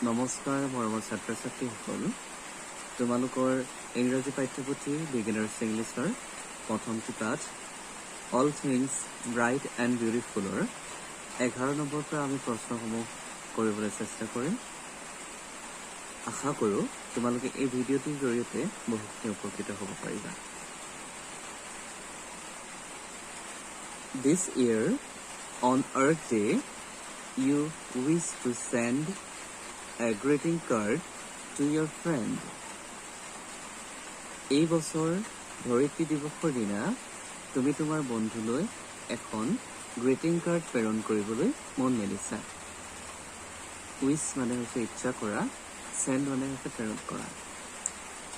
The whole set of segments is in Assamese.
নমস্কাৰ মৰমৰ ছাত্ৰ ছাত্ৰীসকল, তোমালোকৰ ইংৰাজী পাঠ্যপুথি বিগিনাৰ্ছ ইংলিছৰ প্ৰথমটো পাঠ অল থিংছ ব্ৰাইট এণ্ড বিউটিফুলৰ 11 নম্বৰ পৰা আমি প্ৰশ্নসমূহ কৰিবলৈ চেষ্টা কৰিম। আশা কৰোঁ তোমালোকে এই ভিডিঅ'টিৰ জৰিয়তে বহুখিনি উপকৃত হ'ব পাৰিবা। This year on Earth Day you wish to send a greeting card to your friend. এই বছৰ ধৰিত্ৰী দিৱসৰ দিনা তুমি তোমাৰ বন্ধুলৈ এখন গ্ৰিটিং কাৰ্ড প্ৰেৰণ কৰিবলৈ মন মেলিছা। উইচ মানে হৈছে ইচ্ছা কৰা, চেণ্ড মানে হৈছে প্ৰেৰণ কৰা।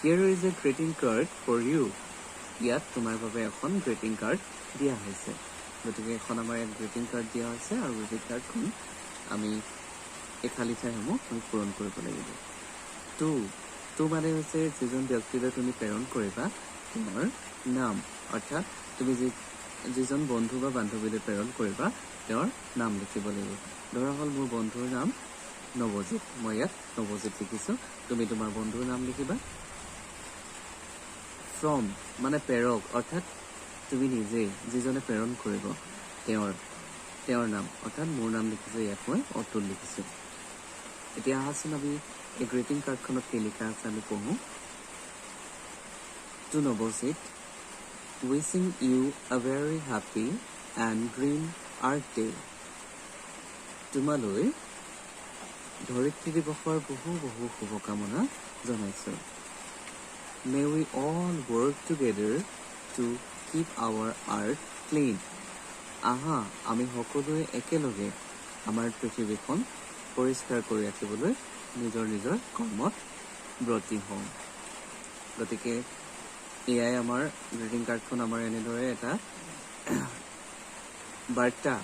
Here is a greeting card for you. ইয়াত তোমাৰ বাবে এখন গ্ৰিটিং কাৰ্ড দিয়া হৈছে। গতিকে এখন আমাৰ ইয়াত গ্ৰিটিং কাৰ্ড দিয়া হৈছে আৰু গ্ৰিটিং কাৰ্ডখন আমি এই খালী ঠাইসমূহ আমি পূৰণ কৰিব লাগিব। টু মানে হৈছে যিজন ব্যক্তিলৈ তুমি প্ৰেৰণ কৰিবা তোমাৰ নাম, অৰ্থাৎ তুমি যিজন বন্ধু বা বান্ধৱীলৈ প্ৰেৰণ কৰিবা তেওঁৰ নাম লিখিব লাগিব। ধৰা হ'ল মোৰ বন্ধুৰ নাম নৱজিত, মই ইয়াত নৱজিত লিখিছোঁ, তুমি তোমাৰ বন্ধুৰ নাম লিখিবা। ফ্ৰম মানে প্ৰেৰক, অৰ্থাৎ তুমি নিজে যিজনে প্ৰেৰণ কৰিব তেওঁৰ নাম, অৰ্থাৎ মোৰ নাম লিখিছোঁ, ইয়াত মই অতুল লিখিছোঁ। এতিয়া আহাচোন আমি এই গ্ৰিটিং কাৰ্ডখনত কি লিখা আছে আমি পঢ়োঁ। To Nabajit, wishing you a very happy and green Earth Day. তোমালৈ ধৰিত্ৰী দিৱসৰ বহু বহু শুভকামনা জনাইছোঁ। May we all work together to keep our earth clean. আহা আমি সকলোৱে একেলগে আমাৰ পৃথিৱীখন পৰিষ্কাৰ কৰি ৰাখিবলৈ নিজৰ নিজৰ কৰ্মত ব্ৰতী হওঁ। গতিকে এয়াই আমাৰ গ্ৰিটিং কাৰ্ডখন আমাৰ এনেদৰে এটা বাৰ্তা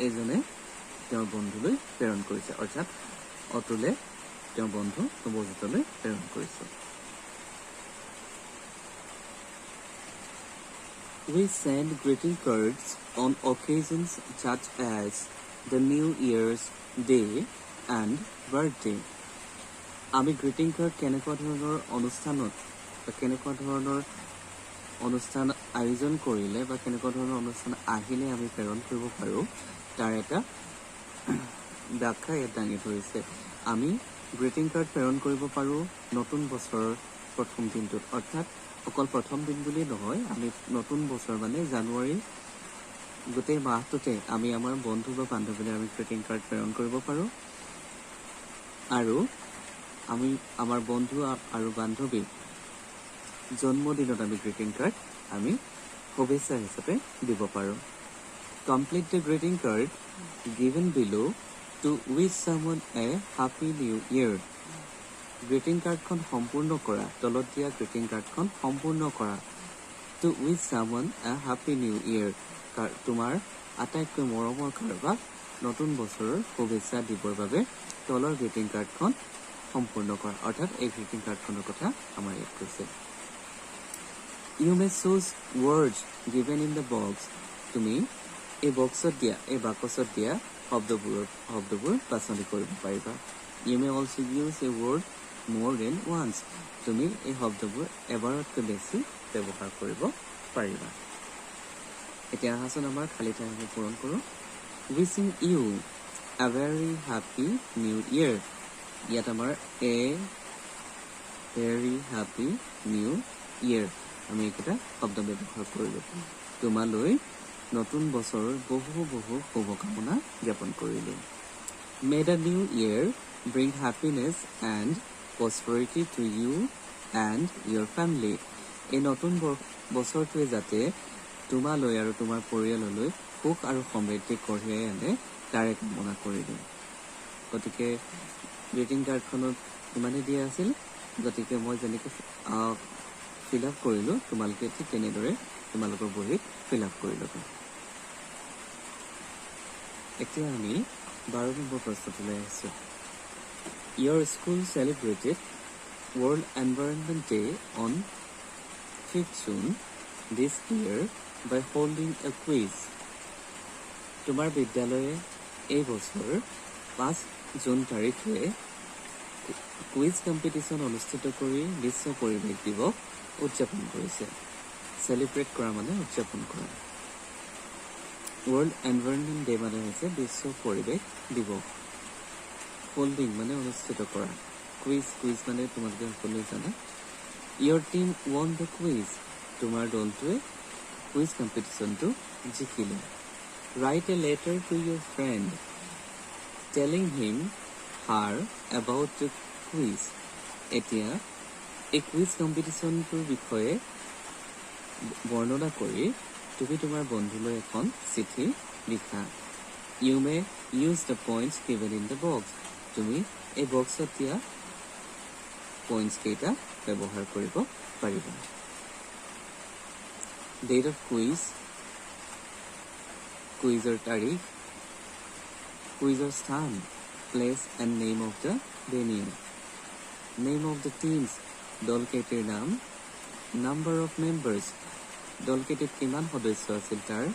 এজনে তেওঁৰ বন্ধুলৈ প্ৰেৰণ কৰিছে, অৰ্থাৎ অতুলে তেওঁৰ বন্ধু নৱজিতলৈ প্ৰেৰণ কৰিছে। We send greeting cards on occasions such as the New Year's Day and birthday. আমি গ্ৰিটিং কাৰ্ড কেনেকুৱা ধৰণৰ অনুষ্ঠানত বা কেনেকুৱা ধৰণৰ অনুষ্ঠান আয়োজন কৰিলে বা কেনেকুৱা ধৰণৰ অনুষ্ঠান আহিলে আমি প্ৰেৰণ কৰিব পাৰোঁ তাৰ এটা ব্যাখ্যা ইয়াত দাঙি ধৰিছে। আমি গ্ৰিটিং কাৰ্ড প্ৰেৰণ কৰিব পাৰোঁ নতুন বছৰৰ প্ৰথম দিনটোত, অৰ্থাৎ অকল প্ৰথম দিন বুলিয়েই নহয়, আমি নতুন বছৰ মানে জানুৱাৰী গোটেই মাহটোতে আমি আমাৰ বন্ধু বা বান্ধৱীলৈ আমি গ্ৰিটিং কাৰ্ড প্ৰেৰণ কৰিব পাৰোঁ। আৰু আমি আমাৰ বন্ধু আৰু বান্ধৱীৰ জন্মদিনত আমি গ্ৰিটিং কাৰ্ড আমি শুভেচ্ছা হিচাপে দিব পাৰোঁ। Complete the greeting card given বিলো টু উইচ ছামৱান এ হেপী নিউ ইয়েৰ। গ্ৰিটিং কাৰ্ডখন সম্পূৰ্ণ কৰা, তলত দিয়া গ্ৰিটিং কাৰ্ডখন সম্পূৰ্ণ কৰা। টু উইচ ছামৱান এ হেপী নিউ ইয়েৰ, তোমাৰ আটাইতকৈ মৰমৰ কাৰোবাক নতুন বছৰৰ শুভেচ্ছা দিবৰ বাবে তলৰ গ্ৰিটিং কাৰ্ডখন সম্পূৰ্ণ কৰা, অৰ্থাৎ এই গ্ৰিটিং কাৰ্ডখনৰ কথা আমাৰ ইয়াত কৈছে। You may choose words given in the box. তুমি এই বক্সত দিয়া, এই বাকচত দিয়া শব্দবোৰ বাছনি কৰিব পাৰিবা। You may also' use a word মোৰ দেন ওৱান্স। তুমি এই শব্দবোৰ এবাৰতকৈ বেছি ব্যৱহাৰ কৰিব পাৰিবা। এতিয়া আহাচোন আমাৰ খালী ঠাইসমূহ পূৰণ কৰোঁ। Witching you a very happy new year. ইয়াত আমাৰ এ ভেৰি হেপী নিউ ইয়েৰ আমি এইকেইটা শব্দ ব্যৱহাৰ কৰিলোঁ। তোমালৈ নতুন বছৰৰ বহু বহু শুভকামনা জ্ঞাপন কৰিলোঁ। May the new year bring happiness and prosperity to you and your family. এই নতুন বছৰটোৱে যাতে তোমালৈ আৰু তোমাৰ পৰিয়াললৈ সুখ আৰু সমৃদ্ধি কঢ়িয়াই আনে তাৰে কামনা কৰিলোঁ। গতিকে গ্ৰিটিং কাৰ্ডখনত ইমানেই দিয়া আছিল, গতিকে মই যেনেকৈ ফিল আপ কৰিলোঁ তোমালোকে ঠিক তেনেদৰে তোমালোকৰ বহীত ফিল আপ কৰি ল'বা। এতিয়া আমি 12 নম্বৰ প্ৰশ্নটোলৈ আহিছোঁ। Your school celebrated World Environment Day on 5th June this year by holding a quiz. তোমাৰ বিদ্যালয়ে এই বছৰ 5 জুন তাৰিখে কুইজ কম্পিটিশ্যন অনুষ্ঠিত কৰি বিশ্ব পৰিৱেশ দিৱস উদযাপন কৰিছে সেলিব্ৰেট কৰা মানে উদযাপন কৰা World Environment Day মানে হৈছে বিশ্ব পৰিৱেশ দিৱস হোল্ডিং মানে অনুষ্ঠিত কৰা কুইজ মানে তোমালোকে সকলোৱে জানা Your team won the quiz তোমাৰ দলটোৱে কুইজ কম্পিটিশ্যনটো জিকিলে Write a letter to your friend telling him her about the quiz এতিয়া এই কুইজ কম্পিটিশ্যনটোৰ বিষয়ে বৰ্ণনা কৰি তুমি তোমাৰ বন্ধুলৈ এখন চিঠি লিখা You may use the points given in the box তুমি এই বক্সত দিয়া পইণ্টছ কেইটা ব্যৱহাৰ কৰিব পাৰিবা Date of quiz কুইজৰ তাৰিখ কুইজৰ স্থান place and name of the venue name of the teams দলকেইটাৰ নাম number of members দলকেইটাত কিমান সদস্য আছিল তাৰ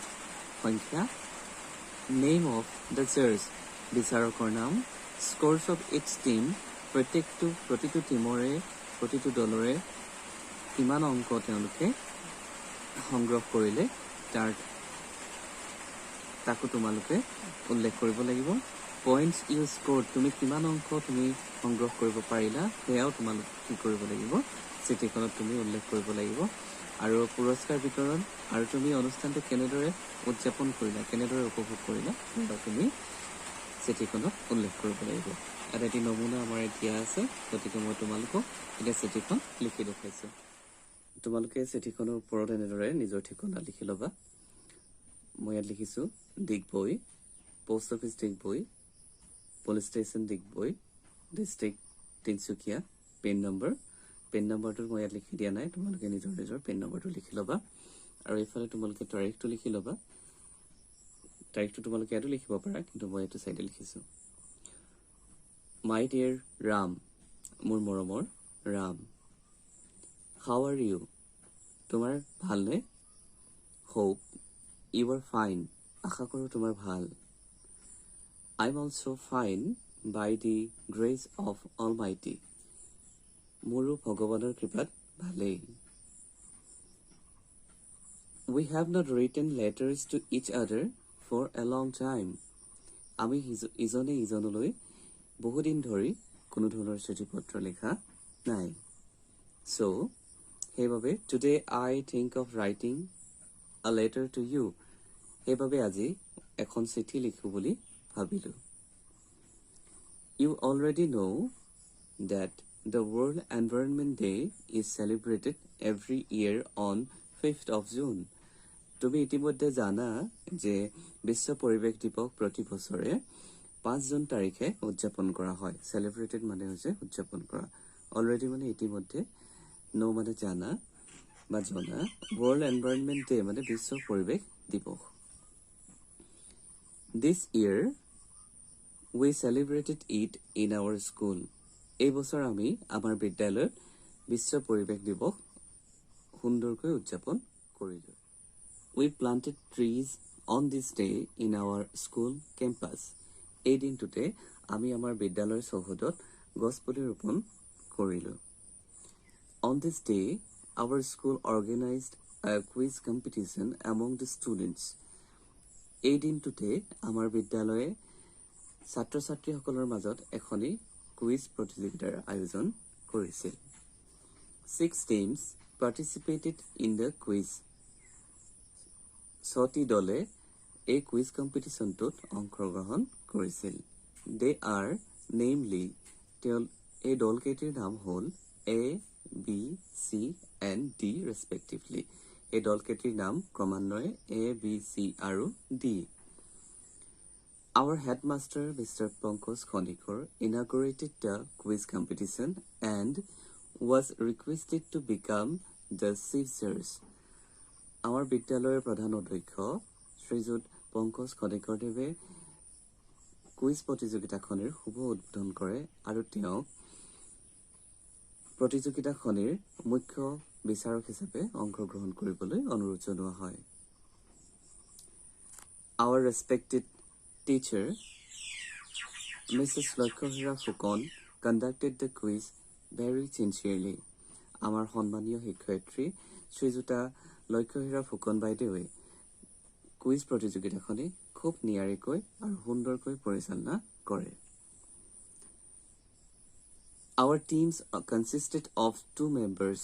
সংখ্যা name of the judges বিচাৰকৰ নাম scores of each team প্ৰতিটো টিমৰে প্ৰতিটো দলৰে কিমান অংক তেওঁলোকে সংগ্ৰহ কৰিলে তাকো তোমালোকে উল্লেখ কৰিব লাগিব পইণ্টছ ইউ স্ক'ৰ তুমি কিমান অংক তুমি সংগ্ৰহ কৰিব পাৰিলা সেয়াও তোমালোকে কি কৰিব লাগিব চিঠিখনত তুমি উল্লেখ কৰিব লাগিব আৰু পুৰস্কাৰ বিতৰণ আৰু তুমি অনুষ্ঠানটো কেনেদৰে উদযাপন কৰিলা কেনেদৰে উপভোগ কৰিলা সেয়া তুমি চিঠিখনত উল্লেখ কৰিব লাগিব আৰু এটি নমুনা আমাৰ এতিয়া আছে গতিকে মই তোমালোকক এতিয়া চিঠিখন লিখি দেখাইছোঁ তোমালোকে চিঠিখনৰ ওপৰত এনেদৰে নিজৰ ঠিকনা লিখি ল'বা মই ইয়াত লিখিছোঁ Digboi post office Digboi police station Digboi district Tinsukia pin নম্বৰটো মই ইয়াত লিখি দিয়া নাই তোমালোকে নিজৰ পিন নম্বৰটো লিখি ল'বা আৰু এইফালে তোমালোকে তাৰিখটো লিখি ল'বা তাৰিখটো তোমালোকে ইয়াতো লিখিব পাৰা কিন্তু মই এইটো চাইডে লিখিছোঁ মাই ডিয়াৰ ৰাম মোৰ মৰমৰ ৰাম হাউ আৰ ইউ তোমাৰ ভালনে হোপ ইউ আৰ ফাইন আশা কৰোঁ তোমাৰ ভাল I am also' fine by the grace of almighty মোৰো ভগৱানৰ কৃপাত ভালেই we have not written letters to each other for a long time আমি ইজনে ইজনলৈ বহুদিন ধৰি কোনো ধৰণৰ চিঠি পত্ৰ লিখা নাই চ' সেইবাবে today I think of writing a letter to you সেইবাবে আজি এখন চিঠি লিখো বুলি ভাবিলোঁ you already know' that the World Environment Day is celebrated every year on 5th of June. তুমি ইতিমধ্যে জানা যে বিশ্ব পৰিৱেশ দিৱস প্ৰতি বছৰে 5 জুন তাৰিখে উদযাপন কৰা হয় সেলিব্ৰেটেড মানে হৈছে উদযাপন কৰা অলৰেডি মানে ইতিমধ্যে ন মানে জানা বা জনা World Environment Day মানে বিশ্ব পৰিৱেশ দিৱস This year we celebrated it in our school. এই বছৰ আমি আমাৰ বিদ্যালয়ত বিশ্ব পৰিৱেশ দিৱস সুন্দৰকৈ উদযাপন কৰিলোঁ We planted trees on this day in our school campus. এই দিনটোতে আমি আমাৰ বিদ্যালয়ৰ চৌহদত গছপুলি ৰোপণ কৰিলোঁ On this day, our school organized a quiz competition among the students. এই দিনটোতে আমাৰ বিদ্যালয়ে ছাত্ৰ-ছাত্ৰীসকলৰ মাজত এখনি কুইজ প্ৰতিযোগিতাৰ আয়োজন কৰিছিল 6 teams participated in the quiz 6টি দলে এই কুইজ কম্পিটিশ্যনটোত অংশগ্ৰহণ কৰিছিল they are namely এই দলকেইটিৰ নাম হ'ল A B C and D respectively এই দলকেইটিৰ নাম ক্ৰমান্বয়ে A B C আৰু D Our headmaster, Mr. Pankaj Khonikor, inaugurated the quiz competition and was requested to become the chief judge. Our বিদ্যালয়ৰ প্ৰধান অধ্যক্ষ শ্ৰীযুত পংকজ খনিকৰদেৱে কুইজ প্ৰতিযোগিতাখনিৰ শুভ উদ্বোধন কৰে আৰু তেওঁক প্ৰতিযোগিতাখনিৰ মুখ্য বিচাৰক হিচাপে অংশগ্ৰহণ কৰিবলৈ অনুৰোধ জনোৱা হয় Our respected teacher Mrs. Lokhohira Fukonn conducted the quiz very sincerely. আমাৰ সন্মানীয় শিক্ষয়িত্ৰী শ্ৰীযুতা লক্ষ্যহীৰা ফুকন বাইদেৱে কুইজ প্ৰতিযোগিতাখনি খুব নিয়াৰিকৈ আৰু সুন্দৰকৈ পৰিচালনা কৰে। Our teams consisted of 2 members.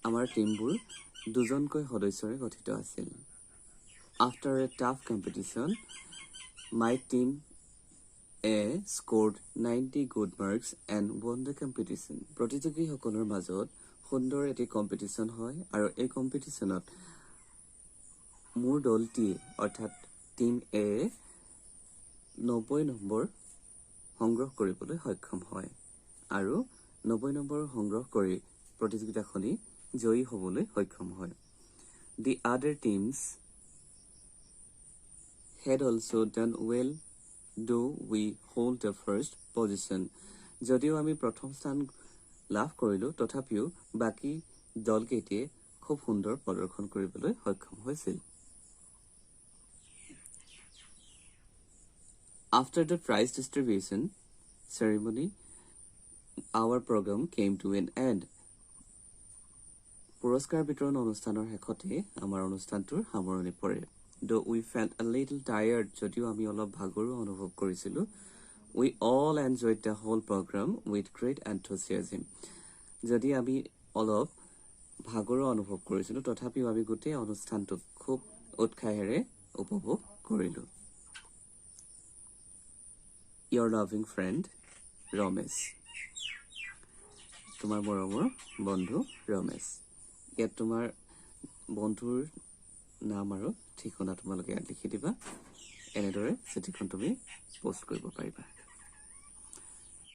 আমাৰ টিমবোৰ দুজনকৈ সদস্যৰে গঠিত আছিল। After a tough competition, my team A scored 90 good marks and won the competition. প্ৰতিযোগীসকলৰ মাজত সুন্দৰ এটি কম্পিটিশ্যন হয় আৰু এই কম্পিটিশ্যনত মোৰ দলটিয়ে অৰ্থাৎ টিম এ 90 নম্বৰ সংগ্ৰহ কৰিবলৈ সক্ষম হয় আৰু 90 নম্বৰ সংগ্ৰহ কৰি প্ৰতিযোগিতাখনি জয়ী হ'বলৈ সক্ষম হয়। The other teams had also done well though we hold the first position. যদিও আমি প্ৰথম স্থান লাভ কৰিলো তথাপিও বাকি দলকেইটিয়ে খুব সুন্দৰ প্ৰদৰ্শন কৰিবলৈ সক্ষম হৈছিল। After the prize distribution ceremony, our program came to an end. পুৰস্কাৰ বিতৰণ অনুষ্ঠানৰ শেষতে আমাৰ অনুষ্ঠানটোৰ সামৰণি পৰে। Though we felt a little tired, যদিও আমি অলপ ভাগৰুৱা অনুভৱ কৰিছিলো, we all enjoyed the whole program with great enthusiasm. যদি আমি অলপ ভাগৰুৱা অনুভৱ কৰিছিলো তথাপিও আমি গোটেই অনুষ্ঠানটো খুব উৎসাহেৰে উপভোগ কৰিলো। Your loving friend, Ramesh. তোমাৰ মৰমৰ বন্ধু ৰমেশ। ইয়াত তোমাৰ বন্ধুৰ নাম আৰু ঠিকনা তোমালোকে ইয়াত লিখি দিবা। এনেদৰে চিঠিখন তুমি পোষ্ট কৰিব পাৰিবা।